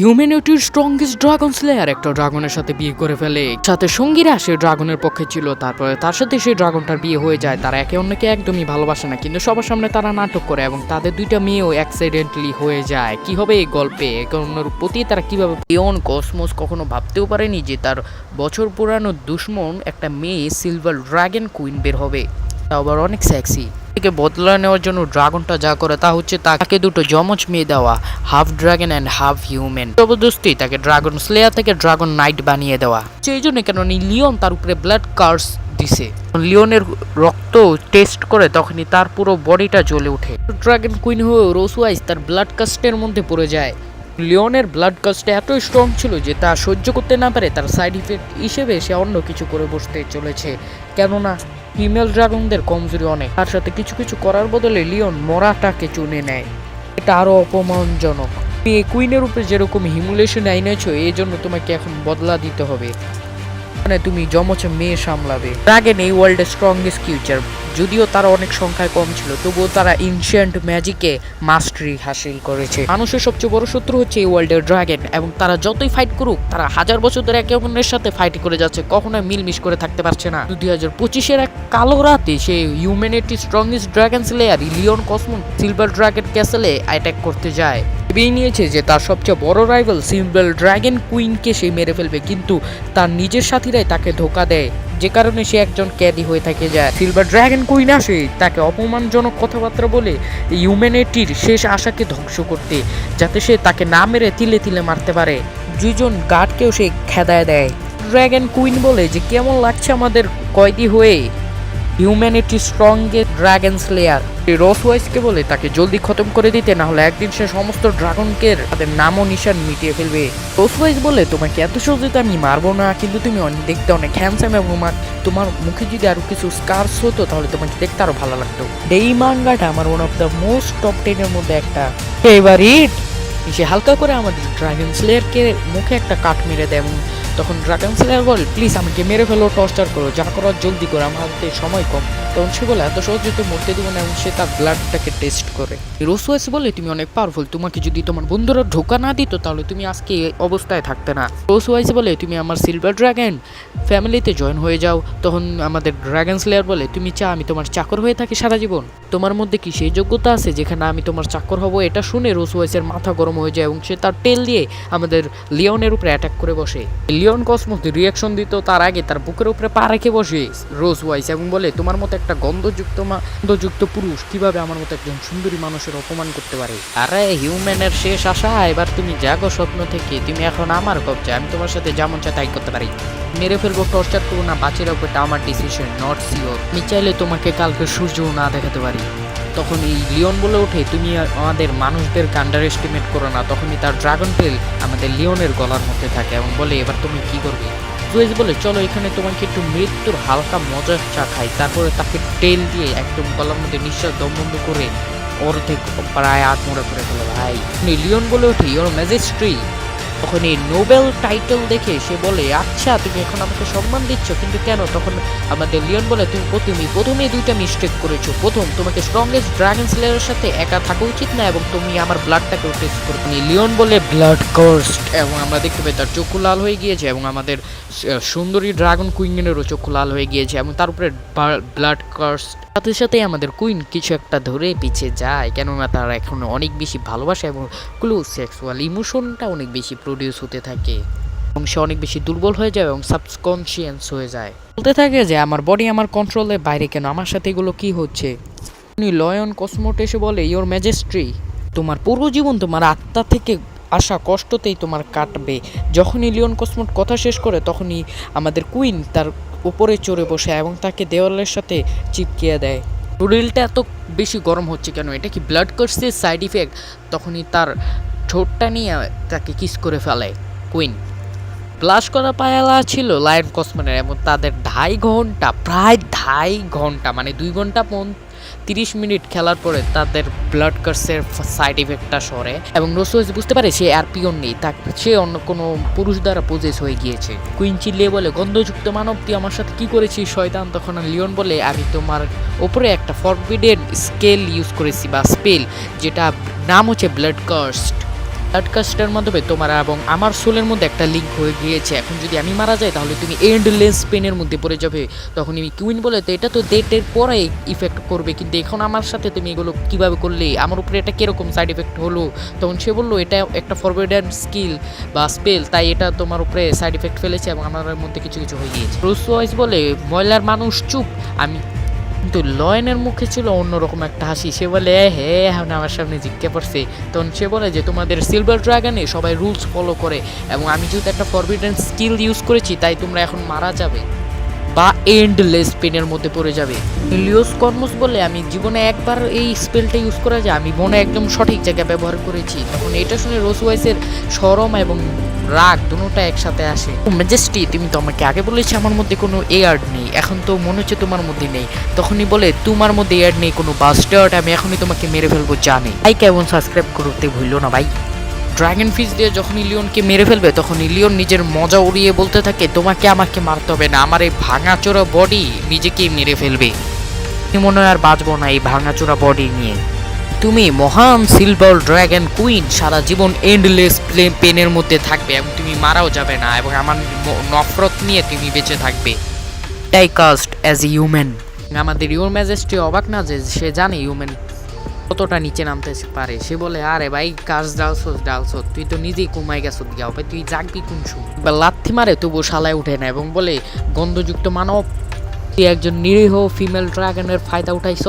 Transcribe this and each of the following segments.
হিউম্যানিটির strongest dragon Slayer একটা ড্রাগনের সাথে বিয়ে করে ফেলে। সাথে সঙ্গীরা সে ড্রাগনের পক্ষে ছিল। তারপরে তার সাথে সেই ড্রাগনটার বিয়ে হয়ে যায়। তারা একে অন্যকে একদমই ভালোবাসে না, কিন্তু সবার সামনে তারা নাটক করে এবং তাদের দুইটা মেয়েও অ্যাক্সিডেন্টলি হয়ে যায়। কি হবে এই গল্পে, একে অন্যের প্রতি তারা কিভাবে। লিওন কসমোস কখনো ভাবতেও পারেনি যে তার বছর পুরানো দুশ্মন একটা মেয়ে সিলভার ড্রাগন কুইন বের হবে, তা আবার অনেক সেক্সি। থেকে বদলা নেওয়ার জন্য ড্রাগনটা যা করে তা হচ্ছে তাকে দুটো যমজ মেয়ে দেওয়া, half dragon and half human. জবরদস্তি তাকে ড্রাগন স্লেয়ার থেকে ড্রাগন নাইট বানিয়ে দেওয়া। সেই জন্য কেন লিওন তার উপরে ব্লাড কার্স দিছে। লিওনের রক্ত টেস্ট করে তখনই তার পুরো বডিটা জ্বলে ওঠে। ড্রাগন কুইন হয়ে রোসওয়াইজ তার ব্লাড কাস্টের মধ্যে পড়ে যায়। লিওনের ব্লাড কাস্টটা এতই স্ট্রং ছিল যে তা সহ্য করতে না পারে তার সাইড ইফেক্ট হিসেবে সে অন্য কিছু করে বসতে চলেছে। কেননা ফিমেল ড্রাগনদের কমজোরি অনেক। তার সাথে কিছু কিছু করার বদলে লিওন মরাটাকে চুনে নেয়। এটা আরো অপমানজনক। তুমি এই কুইনের উপরে যেরকম হিমুলেশন এনেছো, এই জন্য তোমাকে এখন বদলা দিতে হবে। মানে তুমি যমজ মেয়ে সামলাবে। ড্রাগন এই ওয়ার্ল্ডের স্ট্রংগেস্ট ক্রিয়েচার। যদিও তারা অনেক সংখ্যায় কম ছিল, তবুও তারা এনশিয়েন্ট ম্যাজিকে মাস্টারি হাসিল করেছে। মানুষের সবচেয়ে বড় শত্রু হচ্ছে এই ওয়ার্ল্ডের ড্রাগন, এবং তারা যতই ফাইট করুক তারা হাজার বছর ধরে একে অন্যের সাথে ফাইট করে যাচ্ছে, কখনোই মিলমিশ করে থাকতে পারছে না। 2025-এর এক কালো রাতে সে হিউম্যানিটির strongest dragon slayer Leon Cosmos silver dragon ক্যাসেলে অ্যাটাক করতে যায়। ভেবেই নিয়েছে যে তার সবচেয়ে বড় রাইভাল সিলভার ড্রাগন কুইনকে সে মেরে ফেলবে, কিন্তু তার নিজের সাথীরাই তাকে ধোকা দেয়, যে কারণে সে একজন ক্যাদি হয়ে থাকে যায়। সিলভার ড্রাগন কুইন আসে তাকে অপমানজনক কথাবার্তা বলে হিউম্যানিটির শেষ আশাকে ধ্বংস করতে, যাতে সে তাকে না মেরে তিলে তিলে মারতে পারে। দুইজন গার্ডকেও সে খেদায় দেয়। ড্রাগন কুইন বলে যে কেমন লাগছে আমাদের কয়েদি হয়ে। হিউম্যানিটি স্ট্রংগেস্ট ড্রাগন স্লেয়ার রোসওয়াইজকে বলে তাকে জলদি খতম করে দিতে, না হলে একদিন সে সমস্ত ড্রাগনকে তাদের নাম ও নিশান মিটিয়ে ফেলবে। রোসওয়াইজ বলে তোমাকে এত সহজে তো আমি মারবো না, কিন্তু তুমি দেখতে অনেক হ্যান্ডসাম এবং তোমার মুখে যদি আরো কিছু স্কার্স হতো তাহলে তোমাকে দেখতে আরো ভালো লাগতো। এই মাঙ্গাটা আমার one of the most top 10 এর মধ্যে একটা ফেভারিট। সে হালকা করে আমাদের ড্রাগন স্লেয়ারকে মুখে একটা কাট মেরে দেয় এবং তখন ড্রাগন স্লেয়ার বলে প্লিজ আমাকে মেরে ফেলো, টর্চার করো, যা করার জলদি করো, আমার হাতে সময় কম। তখন সে বলে এত সহজে তো মরতে দেবো না, এবং সে তার ব্লাডটাকে টেস্ট করে। রোসওয়াইজ বলে তুমি অনেক পাওয়ারফুল, তোমাকে যদি তোমার বন্ধুরা ধোকা না দিত তাহলে তুমি আজকে এই অবস্থায় থাকতে না। রোসওয়াইজ বলে তুমি আমার সিলভার ড্রাগন ফ্যামিলিতে জয়েন হয়ে যাও। তখন আমাদের ড্রাগন স্লেয়ার বলে তুমি আমি তোমার চাকর হয়ে থাকি সারা জীবন, তোমার মধ্যে কি সেই যোগ্যতা আছে যেখানে আমি তোমার চাকর হব? এটা শুনে রোসওয়াইজের মাথা গরম হয়ে যায় এবং সে তার টেল দিয়ে আমাদের লিওনের উপরে অ্যাটাক করে বসে। লিওন কসমোস রিয়াকশন দিত তার আগে তার বুকের উপরে পা রেখে বসে রোসওয়াইজ এবং বলে তোমার মতো একটা গন্ধযুক্ত পুরুষ কিভাবে আমার মতো একজন সুন্দরী মানুষের অপমান করতে পারে? আরে হিউম্যানের শেষ আশা, এবার তুমি জাগো স্বপ্ন থেকে, তুমি এখন আমার কবজা, আমি তোমার সাথে যেমন চাই তাই করতে পারি। মেরে ফেলবো, টর্চার করবো না বাঁচিয়ে রাখবো, এটা আমার ডিসিশন, নট সিওর। আমি চাইলে তোমাকে কালকে সূর্যও না দেখাতে পারি। তখন এই লিওন বলে ওঠে তুমি আমাদের মানুষদেরকে আন্ডার এস্টিমেট করো না। তখনই তার ড্রাগন টেল আমাদের লিওনের গলার মধ্যে থাকে এবং বলে এবার তুমি কি করবে? জুয়েস বলে চলো এখানে তোমাকে একটু মৃত্যুর হালকা মজার চা খাই। তারপরে তাকে টেল দিয়ে একদম গলার মধ্যে নিঃশ্বাস দম বন্ধ করে অর্ধেক প্রায় আত্মরা করে ফেলে। ভাই লিওন বলে ওঠে ইওর ম্যাজেস্ট্রি। তখন এই নোবেল টাইটেল দেখে সে বলে আচ্ছা তুমি এখন আমাকে সম্মান দিচ্ছ, কিন্তু কেন? তখন আমাদের লিওন বলে তুমি প্রথমেই দুইটা মিস্টেক করেছো। প্রথম, তোমাকে স্ট্রংগেস্ট ড্রাগন স্লেয়ারের সাথে একা থাকা উচিত না, এবং তুমি আমার ব্লাডটাকে টেস্ট করো। লিওন বলে ব্লাড কার্সড, এবং আমরা দেখতে পাই তার চক্ষু লাল হয়ে গিয়েছে এবং আমাদের সুন্দরী ড্রাগন কুইনেরও চক্ষু লাল হয়ে গিয়েছে এবং তার উপরে ব্লাড কার্সড। সাথে সাথে আমাদের কুইন কিছু একটা ধরে পিছিয়ে যায়, কেননা তারা এখন অনেক বেশি ভালোবাসে এবং ক্লোজ সেক্সুয়াল ইমোশনটা অনেক বেশি প্রডিউস হতে থাকে এবং সে অনেক বেশি দুর্বল হয়ে যায় এবং সাবকনশিয়াস হয়ে যায়। বলতে থাকে যে আমার বডি আমার কন্ট্রোলের বাইরে, কেন আমার সাথে এগুলো কি হচ্ছে? লিওন কসমোস এসে বলে ইওর ম্যাজেস্ট্রি, তোমার পুরো জীবন তোমার আত্মা থেকে আসা কষ্টতেই তোমার কাটবে। যখনই লিওন কসমোস কথা শেষ করে তখনই আমাদের কুইন তার উপরে চড়ে বসে এবং তাকে দেওয়ালের সাথে চিপকিয়ে দেয়। শরীরটা এত বেশি গরম হচ্ছে কেন? এটা কি ব্লাড কার্সের সাইড ইফেক্ট? তখনই তার ঠোঁটটা নিয়ে তাকে কিস করে ফেলে কুইন। ব্লাশ করা পায়ালা ছিল লায়ন কসমোসের এবং তাদের প্রায় 2.5 ঘন্টা মানে 2 ঘন্টা 30 মিনিট খেলার পরে তাদের ব্লাড কার্সের সাইড ইফেক্টটা সরে এবং রোসওয়াইজ বুঝতে পারে সে আর পিওর নেই, সে অন্য কোনো পুরুষ দ্বারা পজেস হয়ে গিয়েছে। কুইন চিল্লিয়ে বলে গন্ধযুক্ত মানব, তুই আমার সাথে কি করেছিস শয়তান? তখন লিওন বলে আমি তোমার ওপরে একটা ফরবিডেন স্কেল ইউজ করেছি বা স্পেল, যেটা নাম হচ্ছে ব্লাড কার্সড। ব্রডকাস্টের মাধ্যমে তোমার এবং আমার সোলের মধ্যে একটা লিঙ্ক হয়ে গিয়েছে। এখন যদি আমি মারা যাই তাহলে তুমি এন্ডলেস পেনের মধ্যে পড়ে যাবে। তখন আমি কুইন বলে, তো এটা তো ডেটের পরে ইফেক্ট করবে, কিন্তু এখন আমার সাথে তুমি এগুলো কীভাবে করলে, আমার উপরে এটা কীরকম সাইড এফেক্ট হলো? তখন সে বললো এটা একটা ফরবিডেন স্কিল বা স্পেল, তাই এটা তোমার উপরে সাইড এফেক্ট ফেলেছে এবং আমার মধ্যে কিছু কিছু হয়ে গিয়েছে। রুস ওয়াইস বলে, ময়লার মানুষ চুপ। আমি কিন্তু লয়নের মুখে ছিল অন্যরকম একটা হাসি। সে বলে, হে এখন আমার সামনে জিজ্ঞাসা করছে। তখন সে বলে যে তোমাদের সিলভার ড্রাগনে সবাই রুলস ফলো করে এবং আমি যেহেতু একটা ফরবিডেন স্কিল ইউজ করেছি তাই তোমরা এখন মারা যাবে বা এন্ডলেস পেনের মধ্যে পড়ে যাবে। লিওস কর্মস বলে, আমি জীবনে একবার এই স্পেলটা ইউজ করা যায়, আমি মনে একদম সঠিক জায়গায় ব্যবহার করেছি। তখন এটা শুনে রোজ ওয়াইসের শরম এবং রাগ দুটোটা একসাথে আসে। ম্যাজেস্টি, তুমি তো আমাকে আগে বলেছি আমার মধ্যে কোনো এয়ার্ড নেই, এখন তো মনে হচ্ছে তোমার মধ্যে নেই। তখনই বলে, তোমার মধ্যে এয়ার্ড নেই কোনো বাস্টার্ড, আমি এখনই তোমাকে মেরে ফেলবো জানি। ভাই কেমন সাবস্ক্রাইব করতে ভুললো না ভাই। ড্রাগন ফিশ দিয়ে যখন লিওনকে মেরে ফেলবে তখন লিওন নিজের মজা উড়িয়ে বলতে থাকে, তোমাকে আমাকে মারতে হবে না, আমার এই ভাঙাচোরা বডি নিজেকেই মেরে ফেলবে। তুমি মনে হয় আর বাঁচবো না এই ভাঙাচোরা বডি নিয়ে। তুমি মহান সিলভার ড্রাগন কুইন, সারা জীবন এন্ডলেস পেনের মধ্যে থাকবে এবং তুমি মারাও যাবে না এবং আমার নফরত নিয়ে তুমি বেঁচে থাকবে। টাই কাস্ট অ্যাজ এ হিউম্যান। আমাদের ইউর ম্যাজেস্টি অবাক না যে সে জানে হিউম্যান কতটা নিচে নামতে পারে। সে বলে, আরে ভাই কাজ ডালছোস তুই তো নিজেই কমাই গেছ গিয়া ভাই, তুই জাগবি কোন সময়? বা লাথি মারে তবু শালায় উঠে না এবং বলে, গন্ধযুক্ত মানব, তুই একজন নিরীহ ফিমেল ড্রাগনের ফায়দা উঠাইছ।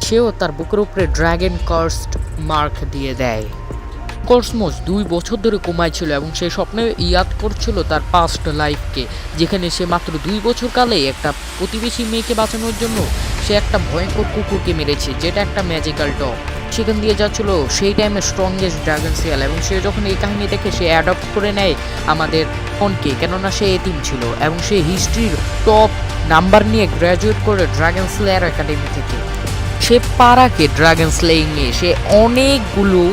সেও তার বুকের উপরে ড্রাগন কার্সড মার্ক দিয়ে দেয়। কসমোস 2 বছর ধরে কোমায় ছিল এবং সে স্বপ্নে ইয়াদ করছিল তার পাস্ট লাইফকে, যেখানে সে মাত্র 2 বছর কালে একটা প্রতিবেশী মেয়েকে বাঁচানোর জন্য সে একটা ভয়ঙ্কর কুকুরকে মেরেছে, যেটা একটা ম্যাজিক্যাল ডগ। সেখান দিয়ে যাচ্ছিল সেই টাইমে স্ট্রংগেস্ট ড্রাগন সিয়াল এবং সে যখন এই কাহিনী দেখে সে অ্যাডপ্ট করে নেয় আমাদের ফোনকে, কেননা সে এতিম ছিল এবং সে হিস্ট্রির টপ নাম্বার নিয়ে গ্র্যাজুয়েট করে ড্রাগন স্লেয়ার একাডেমি থেকে। সে পারাকে ড্রাগন স্লেইংয়ে সে অনেকগুলো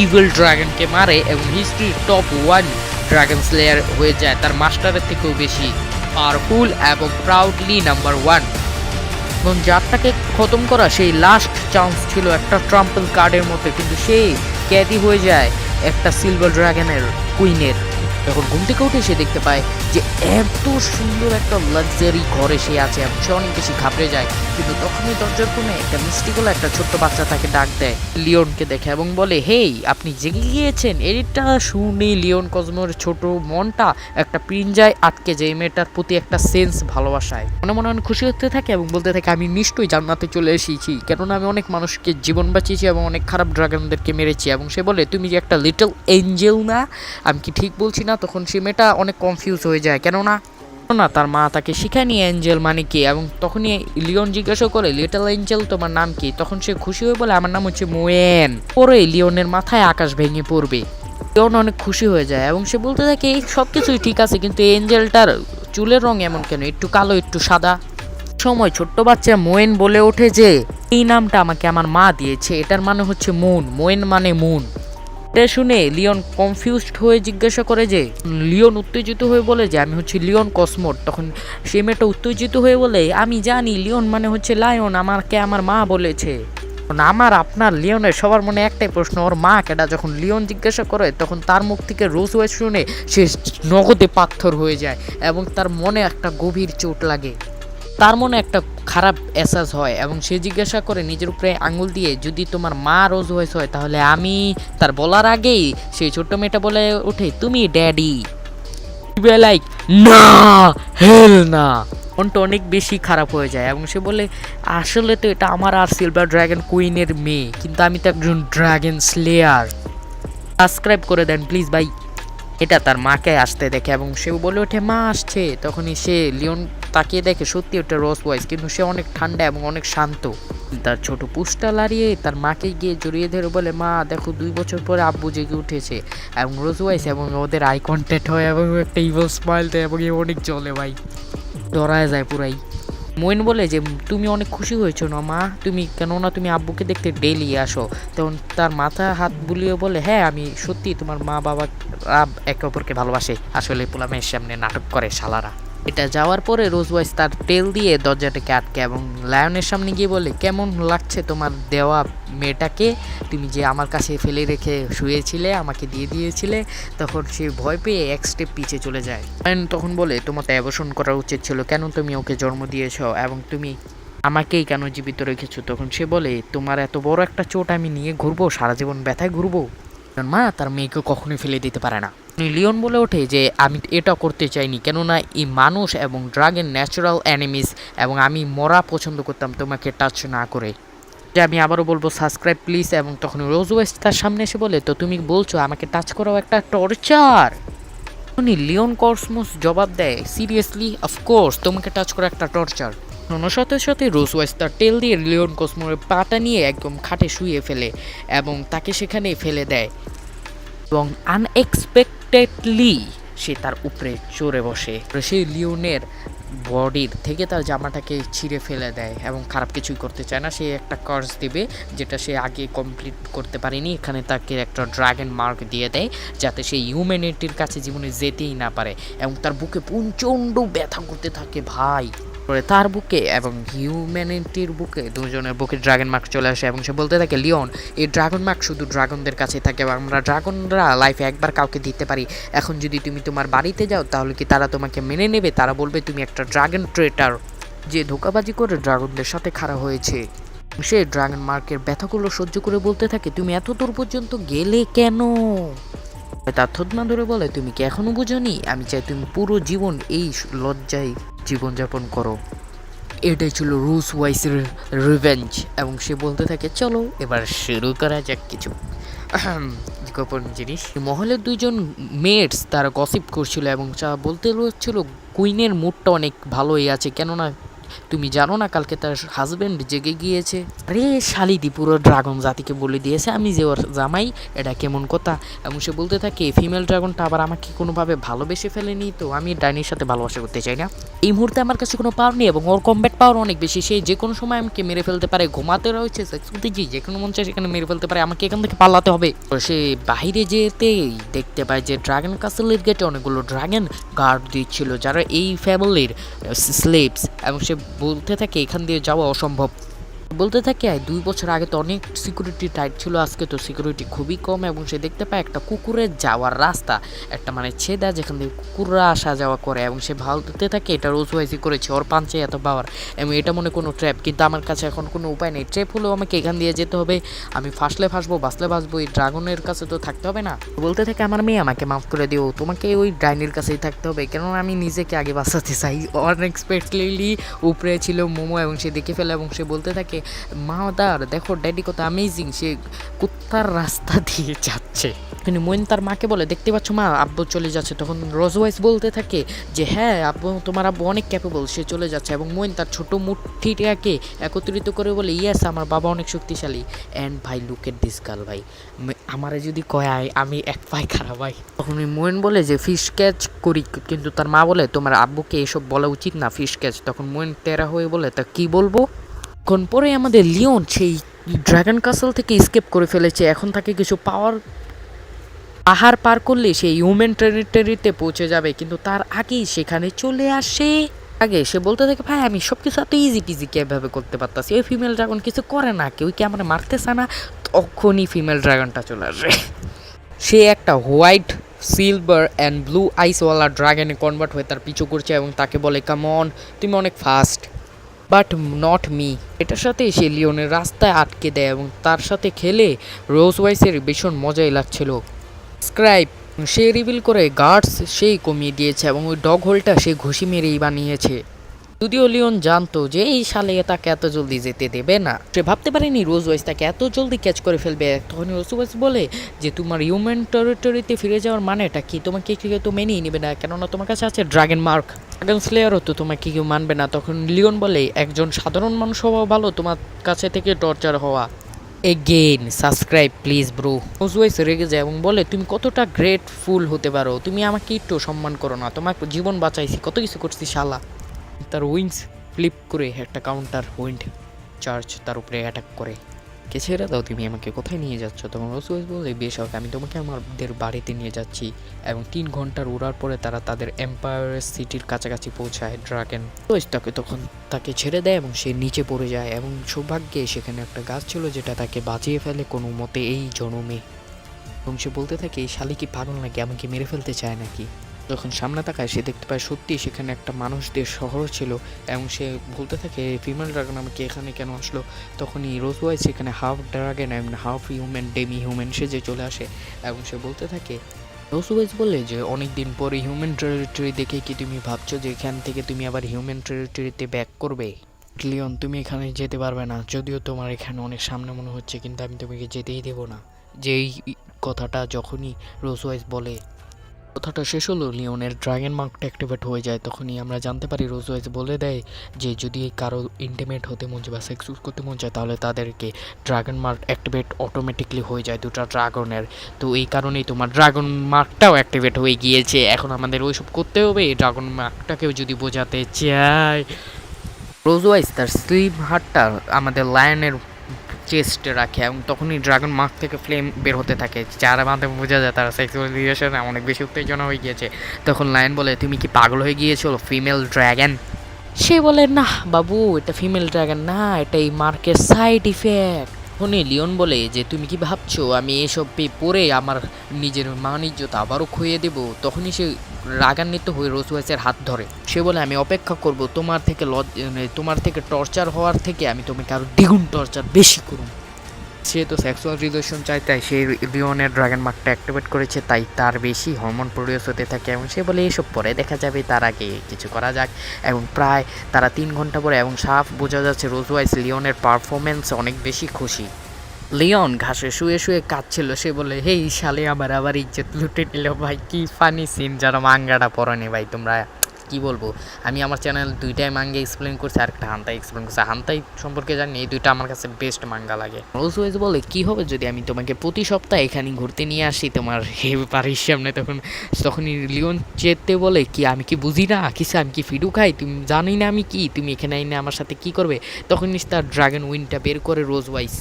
ইভিল ড্রাগনকে মারে এবং হিস্ট্রির টপ 1 ড্রাগন স্লেয়ার হয়ে যায়, তার মাস্টারের থেকেও বেশি পাওয়ারফুল এবং প্রাউডলি নাম্বার 1। এবং যারটাকে খতম করা সেই লাস্ট চান্স ছিল একটা ট্রাম্পল কার্ডের মধ্যে, কিন্তু সেই ক্যাদি হয়ে যায় একটা সিলভার ড্রাগনের কুইনের। যখন ঘুম থেকে উঠে সে দেখতে পায় যে এত সুন্দর একটা লাক্সারি ঘরে সে আছে এবং সে অনেক বেশি ঘাবড়ে যায়। কিন্তু তখনই দরজার কোণে একটা মিষ্টি গলা একটা ছোট্ট বাচ্চা তাকে ডাক দেয়, লিওনকে দেখে এবং বলে, হেই আপনি জেগে গিয়েছেন। এটা শুনে লিওন কসমোর ছোট মনটা একটা পিঞ্জায় আটকে যায় মেয়েটার প্রতি একটা সেন্স ভালোবাসায়। মনে মনে অনেক খুশি হতে থাকে এবং বলতে থাকে, আমি নিশ্চয়ই জান্নাতে চলে এসেছি, কেননা আমি অনেক মানুষকে জীবন বাঁচিয়েছি এবং অনেক খারাপ ড্রাগনদেরকে মেরেছি। এবং সে বলে, তুমি যে একটা লিটল এঞ্জেল না, আমি কি ঠিক বলছি না? তখন সে মেয়েটা অনেক কনফিউজ হয়ে যায়, কেননা তার মা তাকে শিখায়নি এঞ্জেল মানে কি। এবং তখনই লিওন জিজ্ঞাসা করে, লিটল এঞ্জেল তোমার নাম কি? তখন সে খুশি হয়ে বলে, আমার নাম হচ্ছে মোয়েন। পরে লিওনের মাথায় আকাশ ভেঙে পড়বে। লিওন অনেক খুশি হয়ে যায় এবং সে বলতে থাকে, এই সব কিছুই ঠিক আছে, কিন্তু এঞ্জেলটার চুলের রং এমন কেন, একটু কালো একটু সাদা? সময় ছোট্ট বাচ্চা মোয়েন বলে ওঠে যে এই নামটা আমাকে আমার মা দিয়েছে, এটার মানে হচ্ছে মুন, মোয়েন মানে মুন। এটা শুনে লিওন কনফিউজড হয়ে জিজ্ঞাসা করে যে, লিওন উত্তেজিত হয়ে বলে যে, আমি হচ্ছে লিওন কসমোট। তখন সে মেয়েটা উত্তেজিত হয়ে বলে, আমি জানি লিওন মানে হচ্ছে লায়ন, আমাকে আমার মা বলেছে। আমার আপনার লিওনের সবার মনে একটাই প্রশ্ন, ওর মা কেডা? যখন লিওন জিজ্ঞাসা করে তখন তার মুখ থেকে রোজ ওয়াইস শুনে সে নগদে পাথর হয়ে যায় এবং তার মনে একটা গভীর চোট লাগে, তার মনে একটা খারাপ এহসাস হয় এবং সে জিজ্ঞাসা করে নিজের উপরে আঙুল দিয়ে, যদি তোমার মা রোজ ওয়াইস হয় তাহলে আমি? তার বলার আগেই সেই ছোট্ট মেয়েটা বলে ওঠে, তুমি ড্যাডি। লাইক না, হেল না। মনটা অনেক বেশি খারাপ হয়ে যায় এবং সে বলে, আসলে তো এটা আমার আর সিলভার ড্রাগন কুইনের মেয়ে, কিন্তু আমি তো একজন ড্রাগন স্লেয়ার। সাবস্ক্রাইব করে দেন প্লিজ ভাই। এটা তার মাকে আসতে দেখে এবং সে বলে ওঠে, মা আসছে। তখনই সে লিওন তাকিয়ে দেখে সত্যি ওটা রোজ ওয়াইস, কিন্তু সে অনেক ঠান্ডা এবং অনেক শান্ত। তার ছোট পুষ্টা লাড়িয়ে তার মাকে গিয়ে জড়িয়ে ধরে বলে, মা দেখো 2 বছর পরে আব্বু জেগে উঠেছে। এবং রোজ ওয়াইস এবং ওদের আই কন্ট্যাক্ট হয় এবং একটা ইভল স্মাইল দেয় এবং অনেক জ্বলে ভাই, ডরায় যায় পুরাই। মোয়েন বলে যে, তুমি অনেক খুশি হয়েছো না মা, তুমি কেননা তুমি আব্বুকে দেখতে ডেইলি আসো। তখন তার মাথা হাত বুলিয়ে বলে, হ্যাঁ আমি সত্যি, তোমার মা বাবা একে অপরকে ভালোবাসে। আসলে পোলামের সামনে নাটক করে শালারা। এটা যাওয়ার পরে রোজ ওয়াইস তার টেল দিয়ে দরজাটাকে আটকে এবং লায়নের সামনে গিয়ে বলে, কেমন লাগছে তোমার দেওয়া মেয়েটাকে, তুমি যে আমার কাছে ফেলে রেখে শুয়েছিলে, আমাকে দিয়ে দিয়েছিলে। তখন সে ভয় পেয়ে এক স্টেপ পিছে চলে যায়। লায়ন তখন বলে, তোমার তো অ্যাবর্শন করা উচিত ছিল, কেন তুমি ওকে জন্ম দিয়েছ এবং তুমি আমাকেই কেন জীবিত রেখেছো? তখন সে বলে, তোমার এত বড় একটা চোট আমি নিয়ে ঘুরবো, সারা জীবন ব্যথায় ঘুরবো? মা তার মেয়েকে কখনোই ফেলে দিতে পারে না। লিওন বলে ওঠে যে আমি এটা করতে চাইনি, কেননা এই মানুষ এবং ড্রাগন ন্যাচারাল অ্যানিমিস এবং আমি মরা পছন্দ করতাম তোমাকে টাচ না করে। যে আমি আবারও বলবো সাবস্ক্রাইব প্লিজ। এবং তখন রোজ ওয়েস্ট তার সামনে এসে বলে, তো তুমি বলছো আমাকে টাচ করাও একটা টর্চার? উনি লিওন কসমোস জবাব দেয়, সিরিয়াসলি, অফকোর্স তোমাকে টাচ করা একটা টর্চার। সাথে সাথে রোজ ওয়েস্ট তার টেল দিয়ে লিওন কসমোর পাটা নিয়ে একদম খাটে শুয়ে ফেলে এবং তাকে সেখানে ফেলে দেয় এবং আনএক্সপেক্টেডলি সে তার উপরে চড়ে বসে। সে লিওনের বডির থেকে তার জামাটাকে ছিঁড়ে ফেলে দেয় এবং খারাপ কিছুই করতে চায় না। সে একটা কার্স দেবে যেটা সে আগে কমপ্লিট করতে পারেনি। এখানে তাকে একটা ড্রাগন মার্ক দিয়ে দেয় যাতে সে হিউম্যানিটির কাছে জীবনে যেতেই না পারে এবং তার বুকে প্রচণ্ড ব্যথা করতে থাকে ভাই। তার বুকে এবং হিউম্যানিটির বুকে, দুজনের বুকে ড্রাগন মার্ক চলে আসে এবং সে বলতে থাকে, লিওন এই ড্রাগন মার্ক শুধু ড্রাগনদের কাছে থাকে এবং আমরা ড্রাগনরা লাইফে একবার কাউকে দিতে পারি। এখন যদি তুমি তোমার বাড়িতে যাও তাহলে কি তারা তোমাকে মেনে নেবে? তারা বলবে তুমি একটা ড্রাগন ট্রেটার যে ধোঁকাবাজি করে ড্রাগনদের সাথে খাড়া হয়েছে। সে ড্রাগন মার্কের ব্যথাগুলো সহ্য করে বলতে থাকে, তুমি এত দূর পর্যন্ত গেলে কেন? তার থতমা ধরে বলে, তুমি কি এখনো বুঝোনি? আমি চাই তুমি পুরো জীবন এই লজ্জায় জীবনযাপন করো। এটাই ছিল রোজ ওয়াইসের রিভেঞ্জ এবং সে বলতে থাকে, চলো এবার শুরু করা যাক কিছু গোপন জিনিস। মহলের দুইজন মেটস তারা গসিপ করছিল এবং বলতে হচ্ছিল কুইনের মুডটা অনেক ভালোই আছে, কেননা তুমি জানো না কালকে তার হাজব্যান্ড জেগে গিয়েছে। আরে শালিদি পুরো ড্রাগন জাতিকে বলে দিয়েছে আমি যে ওর জামাই, এটা কেমন কথা? এবং সে বলতে থাকে, ফিমেল ড্রাগনটা আবার আমাকে কোনোভাবে ভালোবেসে ফেলেনি তো, আমি ডাইনির সাথে ভালোবাসা করতে চাই না। এই মুহূর্তে আমার কাছে কোনো পাওয়ার নেই এবং ওর কমব্যাট পাওয়ার অনেক বেশি, সে যে কোনো সময় আমাকে মেরে ফেলতে পারে। ঘুমাতে রয়েছে সেক্সুতিজি, যে কোনো মন চায় সেখানে মেরে ফেলতে পারে, আমাকে এখান থেকে পালাতে হবে। সে বাহিরে যেতেই দেখতে পায় যে ড্রাগন কাসেলের গেটে অনেকগুলো ড্রাগন গার্ড দিচ্ছিল যারা এই ফ্যামিলির স্লেভস এবং সে বলতে থাকে এখান দিয়ে যাওয়া অসম্ভব। বলতে থাকে 2 বছর আগে তো অনেক সিকিউরিটি টাইট ছিল, আজকে তো সিকিউরিটি খুবই কম। এবং সে দেখতে পায় একটা কুকুরের যাওয়ার রাস্তা, একটা মানে ছেদা যেখান থেকে কুকুররা আসা যাওয়া করে এবং সে ভাবতে থাকে এটা রোজ ওয়াইসই করেছে, ওর পাঞ্চে এত পাওয়ার এবং এটা মনে কোনো ট্র্যাপ, কিন্তু আমার কাছে এখন কোনো উপায় নেই। ট্র্যাপ হলেও আমাকে এখান দিয়ে যেতে হবে, আমি ফাঁসলে ফাঁসবো বাঁচলে বাঁচবো, এই ড্রাগনের কাছে তো থাকতে হবে না। বলতে থাকে, আমার মেয়ে আমাকে মাফ করে দিও, তোমাকে ওই ডাইনির কাছেই থাকতে হবে, কেননা আমি নিজেকে আগে বাঁচাতে চাই। আনএক্সপেক্টেডলি উপরে ছিল মোমো এবং সে দেখে ফেলে এবং সে বলতে থাকে, মাদার দেখো ড্যাডি কত অ্যামেজিং, সে কুত্তার রাস্তা দিয়ে যাচ্ছে। কিন্তু মইন তার মাকে বলে, দেখতে পাচ্ছ মা আব্বু চলে যাচ্ছে। তখন রোজ ওয়াইস বলতে থাকে যে হ্যাঁ আব্বু, তোমার আব্বু অনেক ক্যাপেবল, সে চলে যাচ্ছে। এবং মইন তার ছোট মুঠিটাকে একত্রিত করে বলে, ইয়েস আমার বাবা অনেক শক্তিশালী। অ্যান্ড ভাই লুক এট দিস গার্ল, ভাই আমারে যদি কয় আমি এক পায়ে খারাপ ভাই। তখন মইন বলে যে ফিশ ক্যাচ করি, কিন্তু তার মা বলে তোমার আব্বুকে এসব বলা উচিত না, ফিশ ক্যাচ। তখন মইন তেরা হয়ে বলে, তা কি বলবো? এখন পরে আমাদের লিওন সেই ড্রাগন কাসল থেকে স্কেপ করে ফেলেছে, এখন তাকে কিছু পাহাড় পার করলে সে হিউম্যান টেরিটরিতে পৌঁছে যাবে, কিন্তু তার আগেই সেখানে চলে আসে। আগে সে বলতে থাকে, ভাই আমি সব কিছু এত ইজি পিজি কীভাবে করতে পারতাছি, ওই ফিমেল ড্রাগন কিছু করে না, কেউ কি আমার মারতেছে না? তখনই ফিমেল ড্রাগনটা চলে আসে। সে একটা হোয়াইট সিলভার অ্যান্ড ব্লু আইসওয়ালা ড্রাগনে কনভার্ট হয়ে তার পিছু করছে এবং তাকে বলে, কাম অন, তুমি অনেক ফাস্ট বাট নট মি। এটার সাথে সে লিওনের রাস্তায় আটকে দেয় এবং তার সাথে খেলে রোজ ওয়াইসের ভীষণ মজাই লাগছিল। স্ক্রাইব সে রিভিল করে গার্ডস সেই কমিয়ে দিয়েছে এবং ওই ডগ হোলটা সে ঘুষি মেরেই বানিয়েছে। যদিও লিওন জানতো যে এই সালে তাকে এত জলদি যেতে দেবে না, সে ভাবতে পারেনি রোজ ওয়াইস তাকে এত জলদি ক্যাচ করে ফেলবে। তখন রোজ ওয়াইস বলে যে তোমার হিউম্যান টেরিটরিতে ফিরে যাওয়ার মানেটা কি, তোমাকে কেউ তো মেনেই নেবে না, কেননা তোমার কাছে আছে ড্রাগন মার্ক, ড্রাগন স্লেয়ারও তো তোমাকে কেউ মানবে না। তখন লিওন বলে, একজন সাধারণ মানুষ হওয়া ভালো তোমার কাছে থেকে টর্চার হওয়া। Again subscribe please bro. Rose wise রেগে যায় এবং বলে, তুমি কতটা গ্রেটফুল হতে পারো, তুমি আমাকে একটু সম্মান করো না, তোমার জীবন বাঁচাইছি, কত কিছু করছি শালা। তার উইংস ফ্লিপ করে একটা কাউন্টার উইন্ড চার্জ তার উপরে অ্যাটাক করে আমাকে ছেড়ে দাও, তুমি আমাকে কোথায় নিয়ে যাচ্ছ? তখন রোজ ওয়াইস বলে, বেশ হোক, আমি তোমাকে আমাদের বাড়িতে নিয়ে যাচ্ছি। এবং 3 ঘন্টার উড়ার পরে তারা তাদের এম্পায়ার সিটির কাছাকাছি পৌঁছায়। ড্রাগন ওয়াইস তাকে ছেড়ে দেয় এবং সে নিচে পড়ে যায় এবং সৌভাগ্যে সেখানে একটা গাছ ছিল যেটা তাকে বাঁচিয়ে ফেলে কোনো মতে এই জনমে। এবং সে বলতে থাকে, এই শালি কি পাগল নাকি, আমাকে মেরে ফেলতে চায় নাকি? যখন সামনে তাকায় সে দেখতে পায় সত্যি সেখানে একটা মানুষদের শহর ছিল এবং সে বলতে থাকে, ফিমেল ড্রাগন আমাকে এখানে কেন আসলো? তখনই রোজ ওয়াইস সেখানে হাফ ড্রাগন এবং হাফ হিউম্যান ডেমি হিউম্যান সেজে চলে আসে এবং সে বলতে থাকে, রোজ ওয়াইস বলে যে অনেক দিন পরে হিউম্যান টেরিটরি দেখে কি তুমি ভাবছো যে এখান থেকে তুমি আবার হিউম্যান টেরিটরিতে ব্যাক করবে? লিওন, তুমি এখানে যেতে পারবে না, যদিও তোমার এখানে অনেক সামনে মনে হচ্ছে, কিন্তু আমি তোমাকে যেতেই দেবো না। যেই কথাটা যখনই রোজ ওয়াইস বলে, কথাটা শেষ হলো, লিওনের ড্রাগন মার্কটা অ্যাক্টিভেট হয়ে যায়। তখনই আমরা জানতে পারি রোজ ওয়াইস বলে দেয় যে যদি কারো ইন্টিমেট হতে মন চায় বা সেক্স করতে মন চায় তাহলে তাদেরকে ড্রাগন মার্ক অ্যাক্টিভেট অটোমেটিকলি হয়ে যায় দুটো ড্রাগনের। তো এই কারণেই তোমার ড্রাগন মার্কটাও অ্যাক্টিভেট হয়ে গিয়েছে। এখন আমাদের ওইসব করতে হবে, ড্রাগন মার্কটাকেও যদি বোঝাতে চায়। রোজ ওয়াইস তার স্লিম হার্টটা আমাদের লায়নের চেস্টে রাখে এবং তখনই ড্রাগন মার্ক থেকে ফ্লেম বের হতে থাকে, যার মাধ্যমে বোঝা যায় তারা সেক্সুয়াল রিলেশনে অনেক বেশি উত্তেজনা হয়ে গিয়েছে। তখন লায়ন বলে, তুমি কি পাগল হয়ে গিয়েছো ফিমেল ড্রাগন? সে বলে, না বাবু, এটা ফিমেল ড্রাগন না, এটা এই মার্কের সাইড ইফেক্ট। তখনই লিওন বলে যে তুমি কি ভাবছো আমি এসব পরে আমার নিজের মান ইজ্জত আবারও খুইয়ে দেব? তখনই সে রাগান্বিত হয়ে রোজ ওয়াইসের হাত ধরে। সে বলে, আমি অপেক্ষা করব তোমার থেকে টর্চার হওয়ার থেকে আমি তোমাকে আরো দ্বিগুণ টর্চার বেশি করব। সে তো সেক্সুয়াল রিলেশন চায়, তাই সে লিওনের ড্রাগন মার্কটা অ্যাক্টিভেট করেছে, তাই তার বেশি হরমোন প্রডিউস হতে থাকে এবং সে বলে এসব পরে দেখা যাবে, তার আগে কিছু করা যাক। এবং প্রায় তারা 3 ঘন্টা পরে এবং সাফ বোঝা যাচ্ছে রোজ ওয়াইস লিওনের পারফরমেন্স অনেক বেশি খুশি। লিওন ঘাসে শুয়ে শুয়ে কাঁদছিল। সে বলে, হেই শালে আবার ইজ্জত লুটে নিল ভাই, কি ফানি সিন। যারা মাঙ্গাটা পড়েনি ভাই, তোমরা কি বলবো, আমি আমার চ্যানেল 2টাই মাঙ্গা এক্সপ্লেন করছি আর একটা হান্তাই এক্সপ্লেন করছি। হান্তাই সম্পর্কে জানি, এই 2টা আমার কাছে বেস্ট মাঙ্গা লাগে। রোজ ওয়াইস বলে, কি হবে যদি আমি তোমাকে প্রতি সপ্তাহে এখানে ঘুরতে নিয়ে আসি তোমার বাড়ির সামনে? তখনই লিওন চেতে বলে, কি আমি কি বুঝি না কিছু, আমি কি ফিডু খাই? তুমি জানি না আমি কি, তুমি এখানে এনে আমার সাথে কি করবে? তখনই তার ড্রাগন উইনটা বের করে রোজ ওয়াইস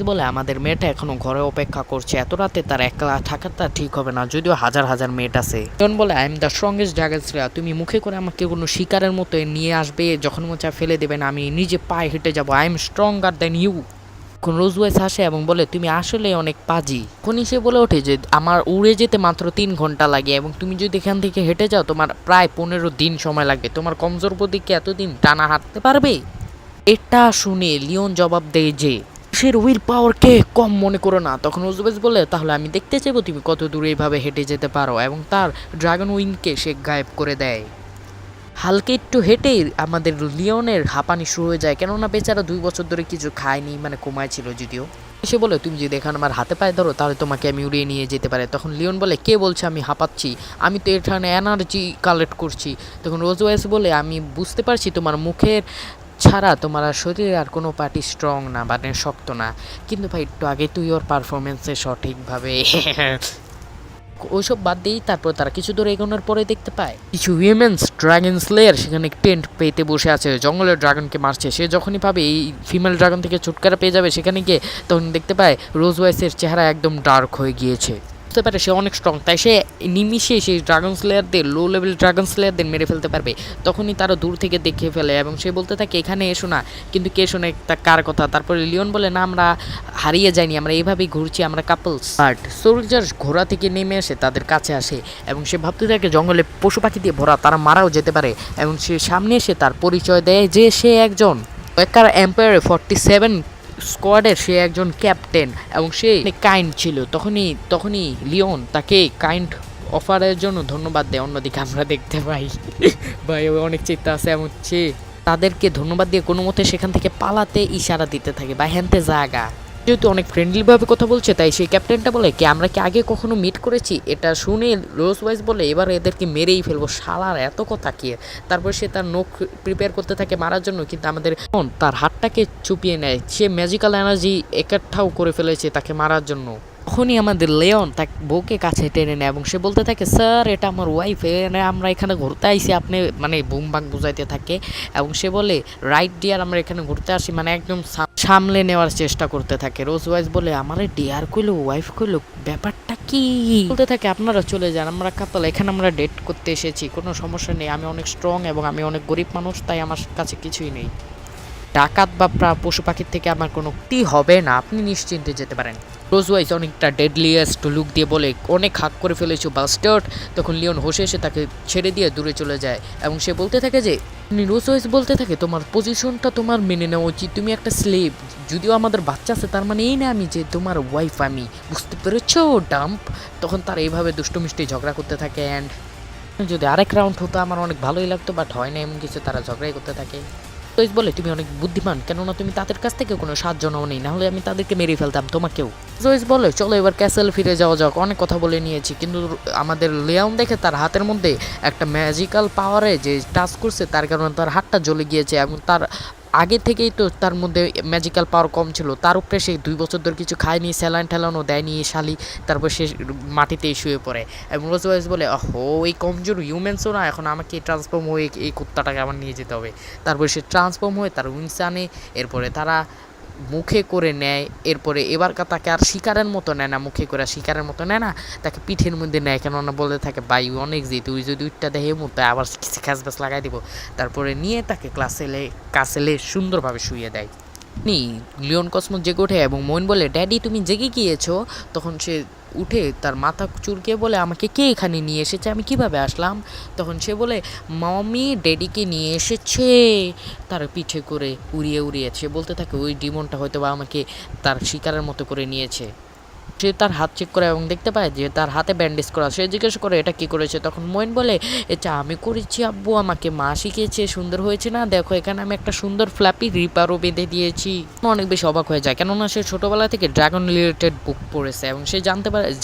বলে, আমাদের মেয়েটা এখনো ঘরে অপেক্ষা করছে, এত রাতে তার একলা থাকাটা ঠিক হবে না, যদিও হাজার হাজার মেট আছে। লিওন বলে, I am the strongest dragon Slayer, তুমি মুখে করে আমাকে কোনো শিকারের মতো নিয়ে আসবে, যখন মনে ফেলে দেবে না, আমি নিজে পায়ে হেঁটে যাবো, I am stronger than you. এখন রোজ ওয়াইস হাসে এবং বলে, তুমি আসলে অনেক পাজি। এখনই সে বলে ওঠে যে আমার উড়ে যেতে মাত্র 3 ঘন্টা লাগে এবং তুমি যদি এখান থেকে হেঁটে যাও তোমার প্রায় 15 দিন সময় লাগবে, তোমার কমজোর প্রতিকে এতদিন টানা হাঁটতে পারবে? এটা শুনে লিওন জবাব দেয় যে সে উইল পাওয়ারকে কম মনে করো না। তখন রোজ ওয়াইস বলে, তাহলে আমি দেখতে চাইবো তুমি কত দূরে এইভাবে হেঁটে যেতে পারো, এবং তার ড্রাগন উইনকে সে গায়েব করে দেয়। হালকা একটু হেঁটেই আমাদের লিওনের হাঁপানি শুরু হয়ে যায়, কেননা বেচারা 2 বছর ধরে কিছু খায়নি, মানে কমায় ছিল যদিও। সে বলে, তুমি যদি এখানে আমার হাতে পায়ে ধরো তাহলে তোমাকে আমি উড়িয়ে নিয়ে যেতে পারে। তখন লিওন বলে, কে বলছে আমি হাঁপাচ্ছি, আমি তো এখানে এনার্জি কালেক্ট করছি। তখন রোজ ওয়াইস বলে, আমি বুঝতে পারছি তোমার মুখের ছাড়া তোমার শরীরে আর কোনো পার্টি স্ট্রং না, মানে শক্ত না, কিন্তু ভাই একটু আগে তুই ওর পারফরমেন্সে সঠিকভাবে ওইসব বাদ দিয়েই তারপর তারা কিছু দূর এগোনোর পরে দেখতে পায় কিছু উইমেন্স ড্রাগন স্লেয়ার সেখানে টেন্ট পেতে বসে আছে, জঙ্গলের ড্রাগনকে মারছে। সে যখনই পাবে এই ফিমেল ড্রাগন থেকে ছুটকারা পেয়ে যাবে সেখানে গিয়ে, তখন দেখতে পায় রোজ ওয়াইসের চেহারা একদম ডার্ক হয়ে গিয়েছে। বুঝতে পারে সে অনেক স্ট্রং, তাই সে নিমিশে সেই ড্রাগন স্লেয়ারদের, লো লেভেল ড্রাগন স্লেয়ারদের মেরে ফেলতে পারবে। তখনই তারা দূর থেকে দেখে ফেলে এবং সে বলতে থাকে, এখানে এসো না, কিন্তু কে শোনে তা কার কথা? তারপরে লিওন বলে, না আমরা হারিয়ে যাইনি, আমরা এইভাবেই ঘুরছি, আমরা কাপলস। বাট সোলজার ঘোড়া থেকে নেমে এসে তাদের কাছে আসে এবং সে ভাবতে থাকে জঙ্গলে পশু পাখি দিয়ে ভরা, তারা মারাও যেতে পারে। এবং সে সামনে এসে তার পরিচয় দেয় যে সে একজন ওয়েকার এম্পায়ার 47 স্কোয়াডের সে একজন ক্যাপ্টেন এবং সে কাইন্ড ছিল। তখনই লিওন তাকে কাইন্ড অফারের জন্য ধন্যবাদ দেয়। অন্যদিকে আমরা দেখতে পাই ভাই অনেক চিন্তা আছে এবং সে তাদেরকে ধন্যবাদ দিয়ে কোনো মতে সেখান থেকে পালাতে ইশারা দিতে থাকে বা হ্যান্তে জায়গা। যেহেতু অনেক ফ্রেন্ডলিভাবে কথা বলছে তাই সেই ক্যাপ্টেনটা বলে, কি আমরা কি আগে কখনো মিট করেছি? এটা শুনে রোজ ওয়াইস বলে, এবার এদেরকে মেরেই ফেলবো, শালার এত কথা কি। তারপর সে তার নখ প্রিপেয়ার করতে থাকে মারার জন্য, কিন্তু আমাদের তার হাতটাকে চুপিয়ে নেয়। সে ম্যাজিক্যাল এনার্জি একঠাও করে ফেলেছে তাকে মারার জন্য। তখনই আমাদের লিওন তার বউকে কাছে টেনে নেয় এবং সে বলতে থাকে, স্যার এটা আমার ওয়াইফ, আমরা এখানে ঘুরতে আইছি, আপনি মানে বুম বাং বুঝাইতে থাকে এবং সে বলে রাইট ডিয়ার, আমরা এখানে ঘুরতে আসি, মানে একদম সামলে নেওয়ার চেষ্টা করতে থাকে। রোজ ওয়াইস বলে আমার ডিয়ার কইলো ওয়াইফ কইলো, ব্যাপারটা কি? বলতে থাকে আপনারা চলে যান, আমরা কাপল, এখানে আমরা ডেট করতে এসেছি, কোনো সমস্যা নেই, আমি অনেক স্ট্রং এবং আমি অনেক গরিব মানুষ, তাই আমার কাছে কিছুই নেই, ডাকাত বা পশু পাখির থেকে আমার কোনো ক্ষতি হবে না, আপনি নিশ্চিন্তে যেতে পারেন। রোজ ওয়াইস অনেকটা ডেডলিয়েস্ট লুক দিয়ে বলে, অনেক হাক করে ফেলেছো বাস্টার্ড। তখন লিওন হোসে এসে তাকে ছেড়ে দিয়ে দূরে চলে যায় এবং সে বলতে থাকে যে, রোজ ওয়াইস বলতে থাকে তোমার পজিশনটা তোমার মেনে নেওয়া উচিত, তুমি একটা স্লেভ, যদিও আমাদের বাচ্চা আছে তার মানে এই না আমি যে তোমার ওয়াইফ, আমি বুঝতে পেরেছো ডাম্প। তখন তারা এইভাবে দুষ্টু মিষ্টি ঝগড়া করতে থাকে অ্যান্ড যদি আরেক রাউন্ড হতো আমার অনেক ভালোই লাগতো, বাট হয় না এমন কিছু, তারা ঝগড়াই করতে থাকে। রোজ বলে তুমি অনেক বুদ্ধিমান, কেননা তুমি তাদের কাছ থেকে কোনো সাহায্য নাও নেই, নাহলে আমি তাদেরকে মেরে ফেলতাম তোমাকেও। রোজ বলে চলো এবার ক্যাসেল ফিরে যাওয়া যাক, অনেক কথা বলে নিয়েছি। কিন্তু আমাদের লিওন দেখে তার হাতের মধ্যে একটা ম্যাজিক্যাল পাওয়ারে যে টাচ করছে তার কারণে তার হাতটা জ্বলে গিয়েছে এবং তার আগে থেকেই তো তার মধ্যে ম্যাজিক্যাল পাওয়ার কম ছিল, তার উপরে সে 2 বছর ধরে কিছু খায়নি, স্যালাইন ঠেলানো দেয়নি শালি, তারপর সে মাটিতেই শুয়ে পড়ে এবং রোজ ওয়াইস বলে ও এই কমজোর হিউম্যানসও না, এখন আমাকে ট্রান্সফর্ম হয়ে এই কুত্তাটাকে আমার নিয়ে যেতে হবে। তারপরে সে ট্রান্সফর্ম হয়ে তার উইংস আনে, এরপরে তারা মুখে করে নেয়, এরপরে এবার তাকে আর শিকারের মতো নেয় না, মুখে করে শিকারের মতো নেয় না, তাকে পিঠের মধ্যে নেয়, কেননা বলতে থাকে বাই অনেক যে তুই যদি উইটটা দেখে মুহূর্তে আবার খ্যাস ব্যাস লাগাই দিব। তারপরে নিয়ে তাকে কাসেলে সুন্দরভাবে শুইয়ে দেয়। লিওন কসমো জেগে ওঠে এবং মইন বলে ড্যাডি তুমি জেগে গিয়েছো। তখন সে উঠে তার মাথা চুলকে বলে আমাকে কে এখানে নিয়ে এসেছে, আমি কিভাবে আসলাম? তখন সে বলে মাম্মি ড্যাডিকে নিয়ে এসেছে তার পিঠে করে উড়িয়ে উড়িয়ে। সে বলতে থাকে ওই ডিমনটা হয়তো বা আমাকে তার শিকারের মতো করে নিয়েছে। সে তার হাত চেক করে এবং দেখতে পায় যে তার হাতে ব্যান্ডেজ করা। সে জিজ্ঞেস করে এটা কি করেছে? তখন মইন বলে এটা আমি করেছি আব্বু, আমাকে মা শিখিয়েছে, সুন্দর হয়েছে না, দেখো এখানে আমি একটা সুন্দর ফ্ল্যাপি রিপারও বেঁধে দিয়েছি। অনেক বেশি অবাক হয়ে যায়, কেননা সে ছোটবেলা থেকে ড্রাগন রিলেটেড বুক পড়েছে এবং সে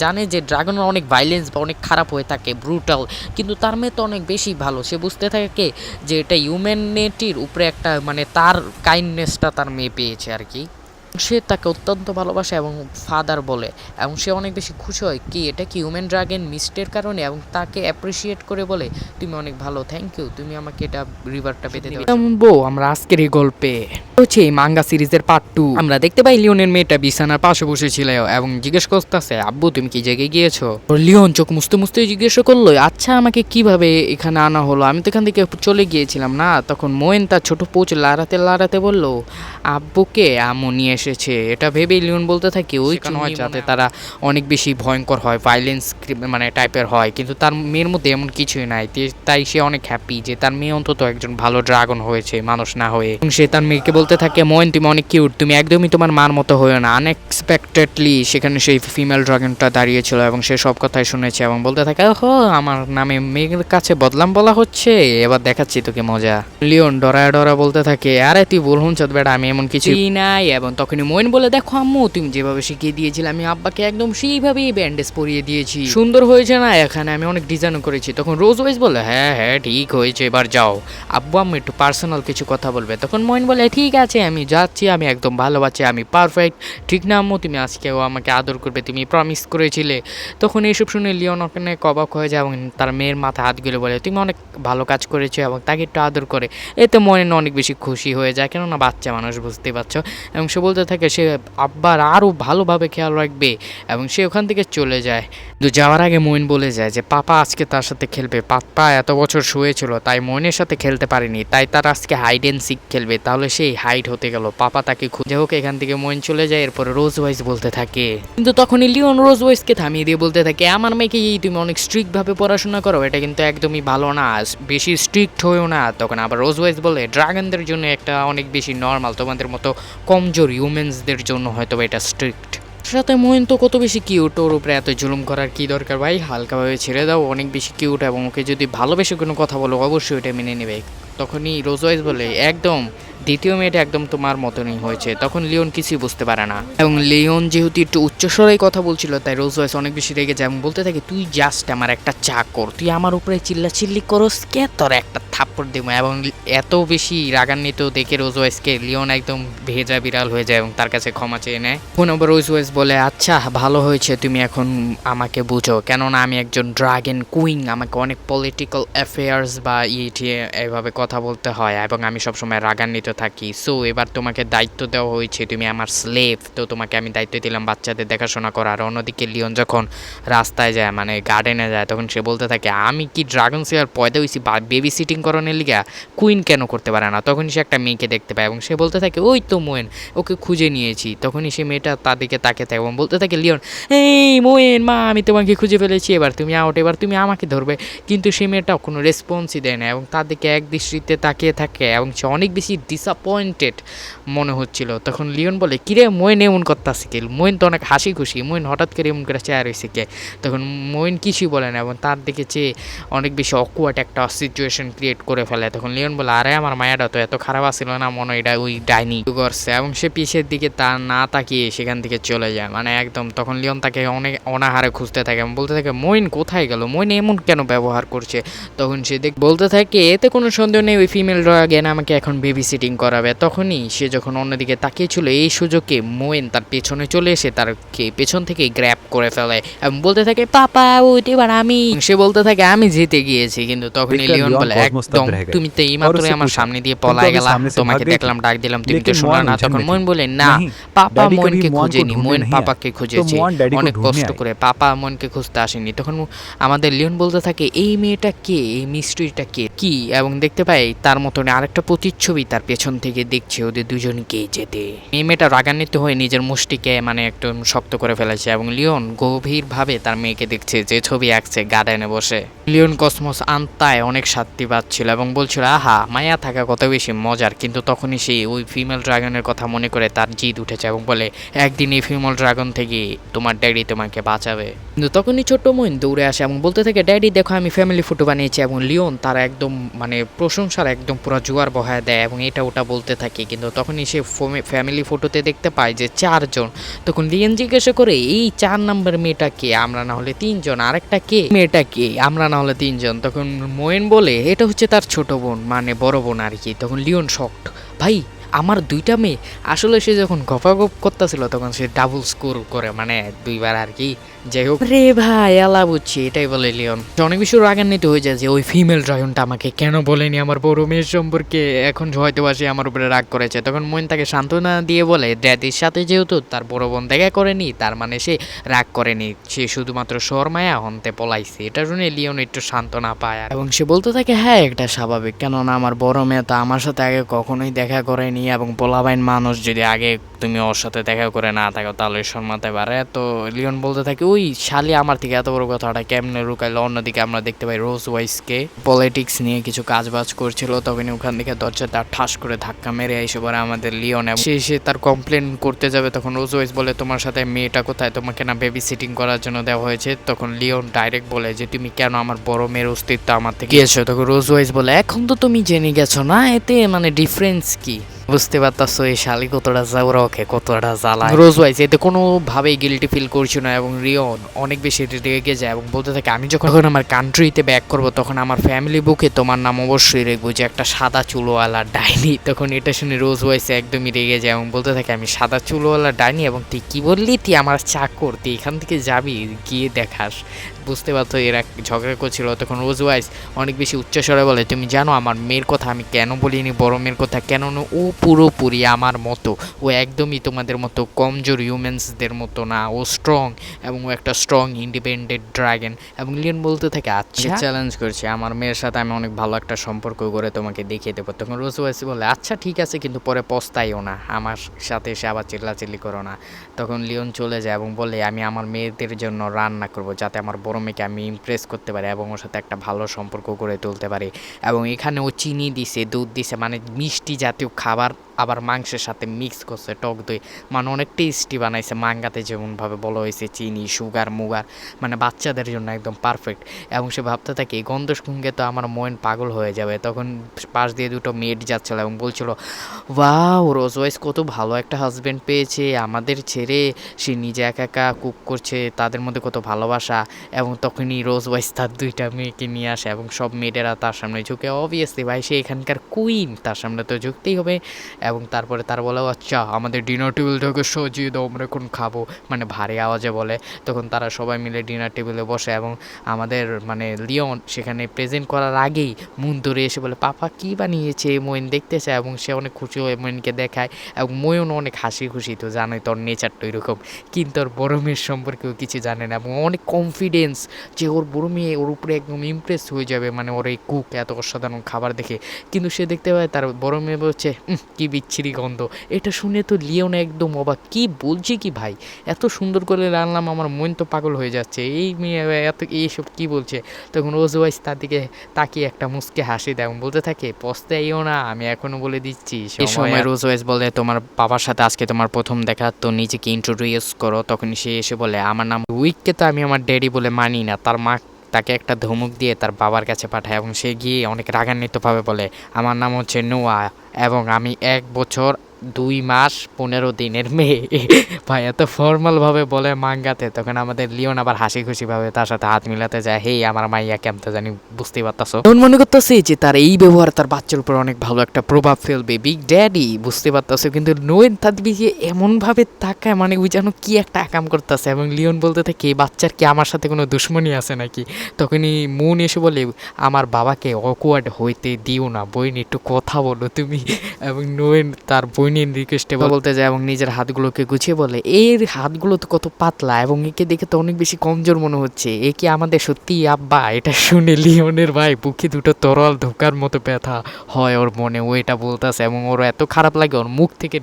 জানে যে ড্রাগনের অনেক ভাইলেন্স বা অনেক খারাপ হয়ে থাকে, ব্রুটাল, কিন্তু তার মেয়ে তো অনেক বেশি ভালো। সে বুঝতে থাকে যে এটা হিউম্যানিটির উপরে একটা মানে তার কাইন্ডনেসটা তার মেয়ে পেয়েছে আর কি। সে তাকে অত্যন্ত ভালোবাসে এবং ফাদার বলে এবং সে অনেক বেশি খুশি হয় কি এটা কি হিউম্যান ড্রাগন মিস্টের কারণে, এবং তাকে অ্যাপ্রিসিয়েট করে বলে তুমি অনেক ভালো, থ্যাংক ইউ, তুমি আমাকে এটা রিভারটা পেতে দেবে। বউ আমরা আজকের এই গল্পে হচ্ছে এই মাঙ্গা সিরিজের পার্ট 2 আমরা দেখতে পাই লিওনের মেয়েটা বিছানার পাশে বসেছিল এবং জিজ্ঞেস করতেছে আব্বু তুমি কি জেগে গিয়েছো? লিওন চোখ মুছতে মুছতে জিজ্ঞেস করলো আচ্ছা আমাকে কিভাবে এখানে আনা হলো, আমি তো এখান থেকে চলে গিয়েছিলাম না। তখন মোয়েন তার ছোট পোচ লাড়াতে বলল আব্বুকে আম্মু নিয়ে এসেছে। এটা ভেবেই লিওন বলতে থাকে ওই নয় যাতে তারা অনেক বেশি ভয়ঙ্কর হয়, ভাইলেন্স মানে টাইপের হয়, কিন্তু তার মেয়ের মধ্যে এমন কিছুই নাই, তাই সে অনেক হ্যাপি যে তার মেয়ে অন্তত একজন ভালো ড্রাগন হয়েছে মানুষ না হয়ে। এবং সে তার মেয়েকে বলতে থাকে মোয়েন তুমি অনেক কিউট, তুমি একদমই তোমার মার মতো হয়েও না। আনএক্সপেক্টেডলি সেখানে সেই ফিমেল ড্রাগনটা দাঁড়িয়েছিল এবং সে সব কথাই শুনেছে এবং বলতে থাকে ওহো আমার নামে মেয়ের কাছে বদলাম বলা হচ্ছে, এবার দেখাচ্ছি তোকে মজা। লিওন ডরা বলতে থাকে আরে তুই ভুল হুঁচত বেটা, আমি এমন কিছুই নাই। এবং তখনই মোয়েন বলে দেখো আম্মু তুমি যেভাবে শিখিয়ে দিয়েছিলে আমি আব্বাকে একদম সেইভাবেই ব্যান্ডেজ পরিয়ে দিয়েছি, সুন্দর হয়েছে না, এখানে আমি অনেক ডিজাইনও করেছি। তখন রোজ ওয়াইস বলে হ্যাঁ ঠিক হয়েছে, এবার যাও, আব্বু আম্মু একটু পার্সোনাল কিছু কথা বলবে। তখন মোয়েন বলে ঠিক আছে আমি যাচ্ছি, আমি একদম ভালো বাচ্চা, আমি পারফেক্ট, ঠিক না আম্মু তুমি আজকেও আমাকে আদর করবে, তুমি প্রমিস করেছিলে। তখন এইসব শুনে লিওন অনেক অবাক হয়ে যায় এবং তার মেয়ের মাথায় হাত গুলো বলে তুমি অনেক ভালো কাজ করেছো এবং তাকে একটু আদর করে। এতে মোয়েন অনেক বেশি খুশি হয়ে যায়, কেননা বাচ্চা মানুষ বুঝতে পারছো। এবং সে বলতে থাকে সে আব্বার আরও ভালোভাবে খেয়াল রাখবে এবং সে ওখান থেকে চলে যায়। কিন্তু যাওয়ার আগে মোয়েন বলে যায় যে পাপা আজকে তার সাথে খেলবে, পাপা এত বছর শুয়েছিল তাই মোয়েনের সাথে খেলতে পারেনি, তাই তার আজকে হাইড অ্যান্ড সিক খেলবে, তাহলে সেই হাইড হতে গেল, পাপা তাকে খুঁজে হোক। এখান থেকে মোয়েন চলে যায়। এরপরে রোজ ওয়াইস বলতে থাকে, কিন্তু তখনই লিওন রোজ ওয়াইসকে থামিয়ে দিয়ে বলতে থাকে আমার মেয়েকে তুমি অনেক স্ট্রিক্টভাবে পড়াশোনা করো, এটা কিন্তু একদমই ভালো না, বেশি স্ট্রিক্ট হয়েও না। তখন আবার রোজ ওয়াইস বলে ড্রাগনদের জন্য একটা অনেক বেশি নর্মাল, তোমাদের মতো কমজোর হিউম্যানসদের জন্য হয়তো এটা স্ট্রিক্ট। সাথে মোহিন তো কত বেশি কিউট, ওর উপরে এত জুলুম করার কি দরকার ভাই, হালকাভাবে ছেড়ে দাও, অনেক বেশি কিউট এবং ওকে যদি ভালোবেসে কোনো কথা বলো অবশ্যই এটা মেনে নেবে। তখনই রোজ ওয়াইস বলে একদম দ্বিতীয় মেয়েটা একদম তোমার মতনই হয়েছে। তখন লিওন কিছুই বুঝতে পারে না, এবং লিওন যেহেতু একটু উচ্চস্বরে কথা বলছিল তাই রোজ ওয়াইস অনেক বেশি রেগে যায় এবং বলতে থাকে তুই জাস্ট আমার একটা চাকর, তুই আমার উপরে চিল্লাচিল্লি করস কে, তোর একটা থাপ্পড় দেবো। এবং এত বেশি রাগান্বিত দেখে রোজ ওয়াইসকে লিওন একদম ভেজা বিড়াল হয়ে যায় এবং তার কাছে ক্ষমা চেয়ে নেয়। কোন রোজ ওয়াইস বলে আচ্ছা ভালো হয়েছে তুমি এখন আমাকে বুঝো, কেননা আমি একজন ড্রাগন কুইন, আমাকে অনেক পলিটিক্যাল অ্যাফেয়ার্স বা এভাবে কথা বলতে হয় এবং আমি সবসময় রাগান্বিত থাকি। সো এবার তোমাকে দায়িত্ব দেওয়া হয়েছে, তুমি আমার স্লেভ, তো তোমাকে আমি দায়িত্ব দিলাম বাচ্চাদের দেখাশোনা করার। অন্যদিকে লিওন যখন রাস্তায় যায় মানে গার্ডেনে যায় তখন সে বলতে থাকে আমি কি ড্রাগন স্লেয়ার পয়দা হয়েছি বেবি সিটিং করানোর লিগা, কুইন কেন করতে পারে না। তখন সে একটা মেয়েকে দেখতে পায় এবং সে বলতে থাকে ওই তো মোয়েন, ওকে খুঁজে নিয়েছি। তখনই সে মেয়েটা তার দিকে তাকে থাকে এবং বলতে থাকে লিওন এই মোয়েন মা আমি তোমাকে খুঁজে ফেলেছি, এবার তুমি আউট, এবার তুমি আমাকে ধরবে। কিন্তু সে মেয়েটা কোনো রেসপন্সই দেয় না এবং তার দিকে এক দৃষ্টিতে তাকিয়ে থাকে এবং সে অনেক বেশি ডিসঅ্যাপয়েন্টেড মনে হচ্ছিল। তখন লিওন বলে কিরে মোয়েন এমন করতেছে কি, মোয়েন তো অনেক হাসি খুশি, মোয়েন হঠাৎ করে এমন করে চেয়ার হয়েছে কে। তখন মোয়েন কিছুই বলে না এবং তার দিকে চেয়ে অনেক বেশি অকওয়ার্ড একটা সিচুয়েশন ক্রিয়েট করে ফেলে। তখন লিওন বলে আরে আমার মায়াটা তো এত খারাপ আসছিল না, মনে এটা ওই ডাইনি করছে, এবং সে পিছের দিকে তা না তাকিয়ে সেখান থেকে চলে যায় মানে একদম। তখন লিওন তাকে অনেক অনাহারে খুঁজতে থাকে এবং বলতে থাকে মোয়েন কোথায় গেল, মোয়েন এমন কেন ব্যবহার করছে। তখন সে বলতে থাকে এতে কোনো সন্দেহ নেই ওই ফিমেল ড্রাগন আমাকে এখন বেবি সিটিং করাবে। তখনই সে যখন অন্যদিকে তাকিয়েছিল এই সুযোগে মোয়েন তার পেছনে চলে এসে তার পেছন থেকে গ্র্যাব করে ফেলে এবং বলতে থাকে পাপা ওইটা এবার আমি। সে বলতে থাকে আমি জিতে গিয়েছি, কিন্তু তখনই লিওন বলে একদম তুমি তো এইমাত্রই আমার সামনে দিয়ে পলায় গেলা, তোমাকে দেখলাম ডাক দিলাম তুমি তো শোনা না। তখন মোয়েন বলে না পাপা মোয়েনকে খুঁজেনি, মোয়েন পাপাকে খুঁজেছে অনেক কষ্ট করে, পাপা মোয়েনকে খুঁজতে আসেনি। তখন আমাদের লিওন বলতে থাকে এই মেয়েটা কে, এই মিস্ট্রিটা কে কি, এবং দেখতে পাই তার মতন আরেকটা প্রতিচ্ছবি তার পেছন থেকে দেখছে ওদের দুজনকে যেতে। এই মেয়েটা রাগান্বিত হয়ে নিজের মুষ্টিকে মানে একটু শক্ত করে ফেলেছে এবং লিওন গভীরভাবে তার মেয়েকে দেখছে যে ছবি আঁকছে গার্ডেনে বসে। লিওন কসমস আন্তায় অনেক শান্তি পাচ্ছিল এবং বলছিল আহা মায়া থাকা কত বেশি মজার, কিন্তু তখনই সে ওই ফিমেল ড্রাগনের কথা মনে করে তার জিদ উঠেছে এবং বলে একদিন এই ফিমেল ড্রাগন থেকে তোমার ড্যাডি তোমাকে বাঁচাবে। কিন্তু তখনই ছোট্ট মোয়েন দৌড়ে আসে এবং বলতে থাকে ড্যাডি দেখো আমি ফ্যামিলি ফটো বানিয়েছি, এবং লিওন তার একদম মানে প্রশংসার একদম পুরো জোয়ার বহায় দেয় এবং এটা ওটা বলতে থাকে। কিন্তু তখনই সে ফ্যামিলি ফটোতে দেখতে পায় যে 4 জন। তখন লিওন জিজ্ঞাসা করে এই 4 নম্বর মেয়েটা কে, আমরা না হলে 3 জন, আরেকটা কে, মেয়েটা কে, আমরা না হলে 3 জন। তখন মোয়েন বলে এটা হচ্ছে তার ছোট বোন মানে বড় বোন আর কি। তখন লিওন শকড, ভাই আমার 2টা মেয়ে। আসলে সে যখন গপাগপ করতেছিল তখন সে ডাবল স্কোর করে মানে 2বার আর কি। যাই হোক রে ভাই আলা বুঝছি, এটাই বলে লিওন। অনেক বেশি রাগান্বিত হয়ে যায় যে ওই ফিমেল ড্রাগনটা আমাকে কেন বলেনি আমার বড় মেয়ের সম্পর্কে, এখন হয়তো সে আমার উপরে রাগ করেছে। তখন মোয়েন তাকে সান্ত্বনা দিয়ে বলে ড্যাডির সাথে যেহেতু তার বড় বোন দেখা করেনি তার মানে সে রাগ করেনি, সে শুধুমাত্র শর্মায়া হন্তে পলাইছে। এটা শুনে লিওন একটু সান্ত্বনা পায় এবং সে বলতে থাকে হ্যাঁ এটা স্বাভাবিক, কেননা আমার বড় মেয়ে তো আমার সাথে আগে কখনোই দেখা করেনি এবং পোলাবাইন মানুষ যদি আগে তুমি ওর সাথে দেখা করে না থাকো তাহলে শর্মাতে পারে। তো লিওন বলতে থাকে ওই শালি আমার থেকে এত বড় কথাটা কেমনে লুকাইলো। অন্যদিকে আমরা দেখতে পাই রোজ ওয়াইসকে পলিটিক্স নিয়ে কিছু কাজবাজ করছিল, তখন ওখান থেকে দরজাটা ঠাস করে ধাক্কা মেরে এসে পরে আমাদের লিওন সে তার কমপ্লেন করতে যাবে। তখন রোজ ওয়াইস বলে তোমার সাথে মেয়েটা কোথায়, তোমাকে না বেবি সিটিং করার জন্য দেওয়া হয়েছে। তখন লিওন ডাইরেক্ট বলে যে তুমি কেন আমার বড় মেয়ের অস্তিত্ব আমার থেকে গিয়েছো। তখন রোজ ওয়াইস বলে এখন তো তুমি জেনে গেছো না, এতে মানে ডিফারেন্স কি, বুঝতে পারতাছো এই শালি কতটা যাওরা ওকে কতটা জ্বালায়। রোজ ওয়াইস এতে কোনোভাবেই গিল্টি ফিল করছি না এবং রিয়ন অনেক বেশি রেগে যায় এবং বলতে থাকে আমি যখন আমার কান্ট্রিতে ব্যাক করব তখন আমার ফ্যামিলি বুকে তোমার নাম অবশ্যই রেখবো যে একটা সাদা চুলোওয়ালা ডাইনি। তখন এটা শুনে রোজ ওয়াইস একদমই রেগে যায় এবং বলতে থাকে আমি সাদা চুলোওয়ালা ডাইনি, এবং তুই কি বললি তুই আমার চাকর, তুই এখান থেকে যাবি গিয়ে দেখাস। বুঝতে পারতো এরা ঝগড়া করছিল। তখন রোজ ওয়াইস অনেক বেশি উচ্চস্বরে বলে তুমি জানো আমার মেয়ের কথা আমি কেন বলিনি, বড় মেয়ের কথা কেন, ও পুরোপুরি আমার মতো, ও একদমই তোমাদের মতো কমজোর হিউম্যানসদের মতো না, ও স্ট্রং এবং ও একটা স্ট্রং ইন্ডিপেন্ডেন্ট ড্রাগন। এবং লিওন বলতে থাকে আচ্ছা চ্যালেঞ্জ করছে আমার মেয়ের সাথে আমি অনেক ভালো একটা সম্পর্ক করে তোমাকে দেখিয়ে দেবো। তখন রোজ ওয়াইস বলে আচ্ছা ঠিক আছে কিন্তু পরে পস্তাইও না, আমার সাথে এসে আবার চিল্লাচিল্লি করো না। তখন লিওন চলে যায় এবং বলে আমি আমার মেয়েদের জন্য রান্না করব যাতে আমার বড় মেয়েকে আমি ইমপ্রেস করতে পারি এবং ওর সাথে একটা ভালো সম্পর্ক গড়ে তুলতে পারি। এবং এখানে ও চিনি দিছে, দুধ দিছে, মানে মিষ্টি জাতীয় খাবার আবার মাংসের সাথে মিক্স করছে টক দই, মানে অনেক টেস্টি বানাইছে। মাঙ্গাতে যেমনভাবে বলা হয়েছে চিনি সুগার মুগার, মানে বাচ্চাদের জন্য একদম পারফেক্ট। এবং সে ভাবতে থাকে এই গন্ধ শুনগে তো আমার মন পাগল হয়ে যাবে। তখন পাশ দিয়ে দুটো মেড যাচ্ছিল এবং বলছিল, ওয়াও রোজ ওয়াইস কত ভালো একটা হাজব্যান্ড পেয়েছে, আমাদের ছেড়ে সে নিজে একা একা কুক করছে, তাদের মধ্যে কত ভালোবাসা। এবং তখনই রোজ ওয়াইস তার দুইটা মেয়েকে নিয়ে আসে এবং সব মেয়েরা তার সামনে ঝুঁকে, অবভিয়াসলি ভাই সে এখানকার কুইন, তার সামনে তো ঝুঁকতেই হবে। এবং তারপরে তার বলা, আচ্ছা আমাদের ডিনার টেবিলটাকে সজিয়ে দাও, আমরা এখন খাবো, মানে ভারী আওয়াজে বলে। তখন তারা সবাই মিলে ডিনার টেবিলে বসে এবং আমাদের মানে লিওন সেখানে প্রেজেন্ট করার আগেই মুন ধরে এসে বলে, পাপা কী বানিয়েছে, মইন দেখতে চায়। এবং সে অনেক খুশি হয়ে মইনকে দেখায় এবং মইন অনেক হাসি খুশি, তো জানোই তোর নেচারটা এরকম। কিন্তু ওর বড় মেয়ের সম্পর্কেও কিছু জানে না এবং অনেক কনফিডেন্স যে ওর বড় মেয়ে ওর উপরে একদম ইমপ্রেস হয়ে যাবে, মানে ওর এই কুক এত অসাধারণ খাবার দেখে। কিন্তু সে দেখতে পায় তার বড় মেয়ে বলছে, কি বিচ্ছিরি গন্ধ। এটা শুনে তো লিওন একদম অবাক, কি বলছে কি ভাই, এত সুন্দর করে রান্নাম, আমার মন তো পাগল হয়ে যাচ্ছে, এই মেয়ে এত এইসব কি বলছে। তখন রোজ ওয়াইস তার দিকে তাকিয়ে একটা মুচকে হাসি দেয় এবং বলতে থাকে, পস্তাইও না, আমি এখনো বলে দিচ্ছি। এই সময় রোজ ওয়াইস বলে, তোমার বাবার সাথে আজকে তোমার প্রথম দেখা, তো নিজেকে ইন্ট্রোডিউস করো। তখন সে এসে বলে, আমার নাম উইককে তো আমি আমার ড্যাডি বলে মানি না। তার মা তাকে একটা ধমক দিয়ে তার বাবার কাছে পাঠায় এবং সে গিয়ে অনেক রাগান্বিতভাবে বলে, আমার নাম হচ্ছে নোয়া এবং আমি 1 বছর 2 মাস 15 দিনের মেয়ে। ভাই এত ফর্মালভাবে বলে মাঙ্গাতে। তখন আমাদের লিওন আবার হাসি খুশিভাবে তার সাথে হাত মিলাতে যায়, হেই আমার মাইয়া কেমতে জানি, বুঝতেই পারতাছো। তখন মনে করতেছে যে তার এই ব্যবহার তার বাচ্চার উপর অনেক ভালো একটা প্রভাব ফেলবে, বিগ ড্যাডি, বুঝতে পারতাছো। কিন্তু নোয়েন তার দিকে এমনভাবে তাকায়, মানে ওই যেন কি একটা আকাম করতেছে। এবং লিওন বলতে থাকে, এই বাচ্চার কি আমার সাথে কোনো দুশ্মনী আছে নাকি? তখনই মুন এসে বলে, আমার বাবাকে অকওয়ার্ড হইতে দিও না, বইন একটু কথা বলো তুমি। এবং নোয়েন তার বইনের রিকোয়েস্টে বলতে যায় এবং নিজের হাতগুলোকে গুছিয়ে বলে, এর হাতগুলো তো কত পাতলা এবং একে দেখে তো অনেক বেশি কমজোর মনে হচ্ছে, এ কি আমাদের সত্যি আব্বা? এটা শুনে লিওনের ভাই বুকে দুটো তরল ঢোকার মতো ব্যথা হয় ওর মনে। ও এটা বলতেছে এবং ওর এত খারাপ লাগে, ওর মুখ থেকে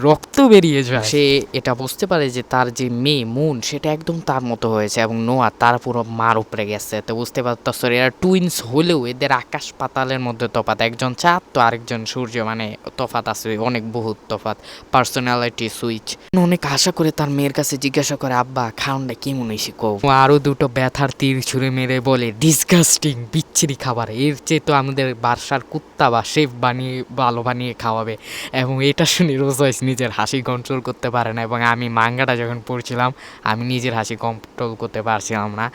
রক্ত বেরিয়ে যায়। সে এটা বুঝতে পারে যে তার যে মেয়ে মুন সেটা একদম তার মতো হয়েছে এবং নোয়া তার পুরো মার উপরে গেছে। তো বুঝতে পারতেছ এরা টুইন্স হলেও এদের আকাশ পাতালের মধ্যে তফাৎ, একজন চাঁদ তো আরেকজন সূর্য, মানে তফাৎ আছে অনেক, বহুত তফাৎ, পার্সোনালিটি সুইচ। অনেক আশা করে তার মেয়ের কাছে জিজ্ঞাসা করে, আব্বা খাওয়ানটা কেমন হয়েছে কও। আরো দুটো ব্যথার তীর ছুঁড়ে মেরে বলে, ডিসগাস্টিং, বিচ্ছিরি খাবার, এর চেয়ে তো আমাদের বাসার কুত্তা বা শেফ ভালো বানিয়ে খাওয়াবে। এবং এটা শুনে রোজ ওয়াইস নিজের হাসি কন্ট্রোল করতে পারে না এবং আমি মাঙ্গাটা যখন পড়ছিলাম আমি নিজের হাসি কন্ট্রোল করতে পারছিলাম না।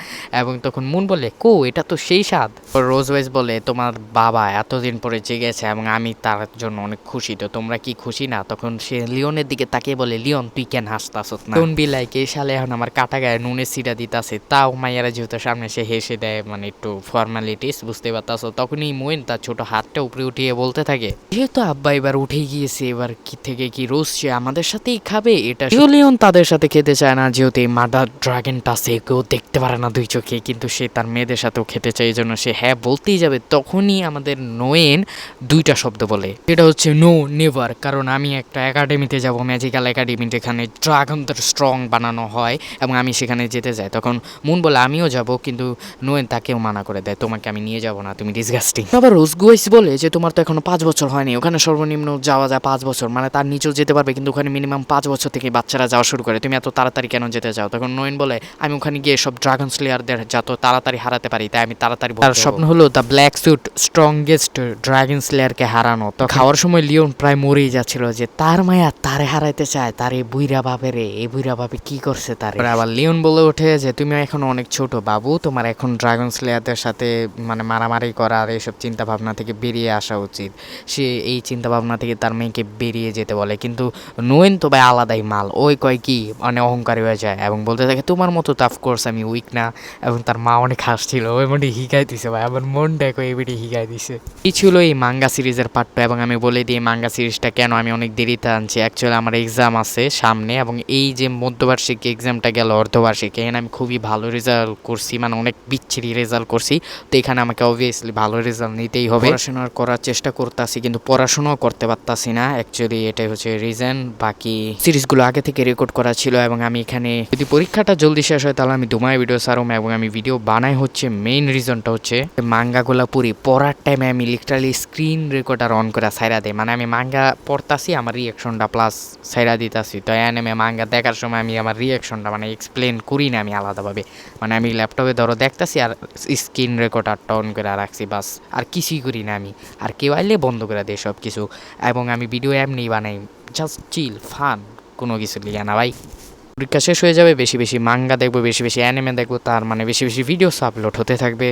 এবং তখন মুন বলে, কো এটা তো সেই স্বাদ। রোজ ওয়াইস বলে, তোমার বাবা এতদিন পরে জেগেছে এবং আমি তার জন্য অনেক খুশি, তো তোমরা কি খুশি না? তখন সে লিওনের দিকে তাকিয়ে বলে, লিওন তুই কেন হাসতাছত না? কোন বিলাইকে শালে এখন আমার কাটা গায়ে নুনের সিটা দিতাছে, তাও মাইয়ারা যেহেতু সামনে সে হেসে দেয়, মানে একটু ফর্মালিটিস, বুঝতে পারতাছো। তখনই মোয়েন তার ছোট হাতটা উপরে উঠিয়ে বলতে থাকে, যেহেতু আব্বা এবার উঠে গিয়েছে, এবার কি থেকে কি রোজ সে আমাদের সাথেই খাবে? এটা লিওন তাদের সাথে খেতে চায় না, যেহেতু এই মাদার ড্রাগনটা সে কেউ দেখতে পারে না 2 চোখে, কিন্তু সে তার মেয়েদের সাথেও খেতে চায়, এই জন্য সে হ্যাঁ বলতেই যাবে। তখনই আমাদের নোয়েন 2টা শব্দ বলে, এটা হচ্ছে নো নেভার, কারণ আমি একটা একাডেমিতে যাব, ম্যাজিক্যাল একাডেমি, যেখানে ড্রাগনদের স্ট্রং বানানো হয় এবং আমি সেখানে যেতে চাই। তখন মুন বলে, আমিও যাব, কিন্তু নোয়েন তাকেও মানা করে দেয়, তোমাকে আমি নিয়ে যাব না, তুমি ডিসগাস্টিং। আবার রোজ গুয়াইস বলে যে তোমার তো এখনো 5 বছর হয়নি, ওখানে সর্বনিম্ন যাওয়া যায় 5 বছর, মানে তার নিচেও যেতে পারবে, কিন্তু ওখানে মিনিমাম 5 বছর থেকে বাচ্চারা যাওয়া শুরু করে, তুমি এত তাড়াতাড়ি কেন যেতে চাও? তখন নোয়েন বলে, আমি ওখানে গিয়ে সব ড্রাগন স্লেয়ারদের যত তাড়াতাড়ি হারাতে পারি, তাই আমি তাড়াতাড়ি। তার স্বপ্ন হলো the black suit strongest dragon স্লেয়ারকে হারানো। তো খাওয়ার সময় লিওন প্রায় মরেই যাচ্ছিল যে তার মায়া তারে হারাইতে চায়, তার এই বুইরা বাপেরে, এই বুইরা বাপে কি করছে তার। আবার লিওন বলে ওঠে যে তুমি এখন অনেক ছোট বাবু, তোমার এখন ড্রাগন স্লেয়ারদের সাথে মানে মারামারি করার এইসব চিন্তা ভাবনা থেকে বেরিয়ে আসা উচিত। সে এই চিন্তা ভাবনা থেকে তার মেয়েকে বেরিয়ে যেতে বলে, কিন্তু নোয়েন তো ভাই আলাদাই মাল, ওই কয় কি মানে অহংকারী হয়ে যায় এবং বলতে থাকে, তোমার মতো তো অফকোর্স আমি উইক না। এবং তার মা অনেক হাসছিল, ওই মনে হিগাই দিছে ভাই, আমার মন দেখো এবারে হিগাই দিছে। এই ছিল এই মাঙ্গা সিরিজের পার্ট 2। এবং আমি বলে দিই মাঙ্গা সিরিজটা কেন আমি অনেক দেরিতে আনছি। অ্যাকচুয়ালি আমার এক্সাম আছে সামনে এবং এই যে মধ্যবার্ষিক এক্সামটা গেল অর্ধবার্ষিক, এখানে আমি খুবই ভালো রেজাল্ট করছি, মানে অনেক বিচ্ছিরি রেজাল্ট করছি। তো এখানে আমাকে অবভিয়াসলি ভালো রেজাল্ট নিতেই হবে। পড়াশোনা করার চেষ্টা করতেছি কিন্তু পড়াশোনাও করতে পারতাছি না, অ্যাকচুয়ালি এটাই হচ্ছে রিজন। বাকি সিরিজগুলো আগে থেকে রেকর্ড করা ছিল এবং আমি এখানে যদি পরীক্ষাটা জলদি শেষ হয় তাহলে আমি দুমায় ভিডিও ছাড়ব এবং আমি ভিডিও বানাই হচ্ছে মেইন রিজনটা হচ্ছে মাঙ্গাগুলা পড়ার টাইমে আমি লিটারালি স্ক্রিন রেকর্ডার অন করে ছাইরা দেয়, মানে আমি মাঙ্গা পড়তে পড়তাছি আমার রিয়াকশনটা প্লাস সাইরা দিতাছি। তো অ্যানিমে মাঙ্গা দেখার সময় আমি আমার রিয়াকশনটা মানে এক্সপ্লেন করি না আমি আলাদাভাবে, মানে আমি ল্যাপটপে ধরো দেখতাছি আর স্ক্রিন রেকর্ডারটা অন করে রাখছি বাস, আর কিছুই করি না আমি। আর কেউ আইলে বন্ধ করে দেয় সব কিছু, এবং আমি ভিডিও এমনি বানাই জাস্ট চিল ফান, কোনো কিছু লিয়া না ভাই। পরীক্ষা শেষ হয়ে যাবে, বেশি বেশি মাঙ্গা দেখবো, বেশি বেশি অ্যানিমে দেখবো, তার মানে বেশি বেশি ভিডিওস আপলোড হতে থাকবে।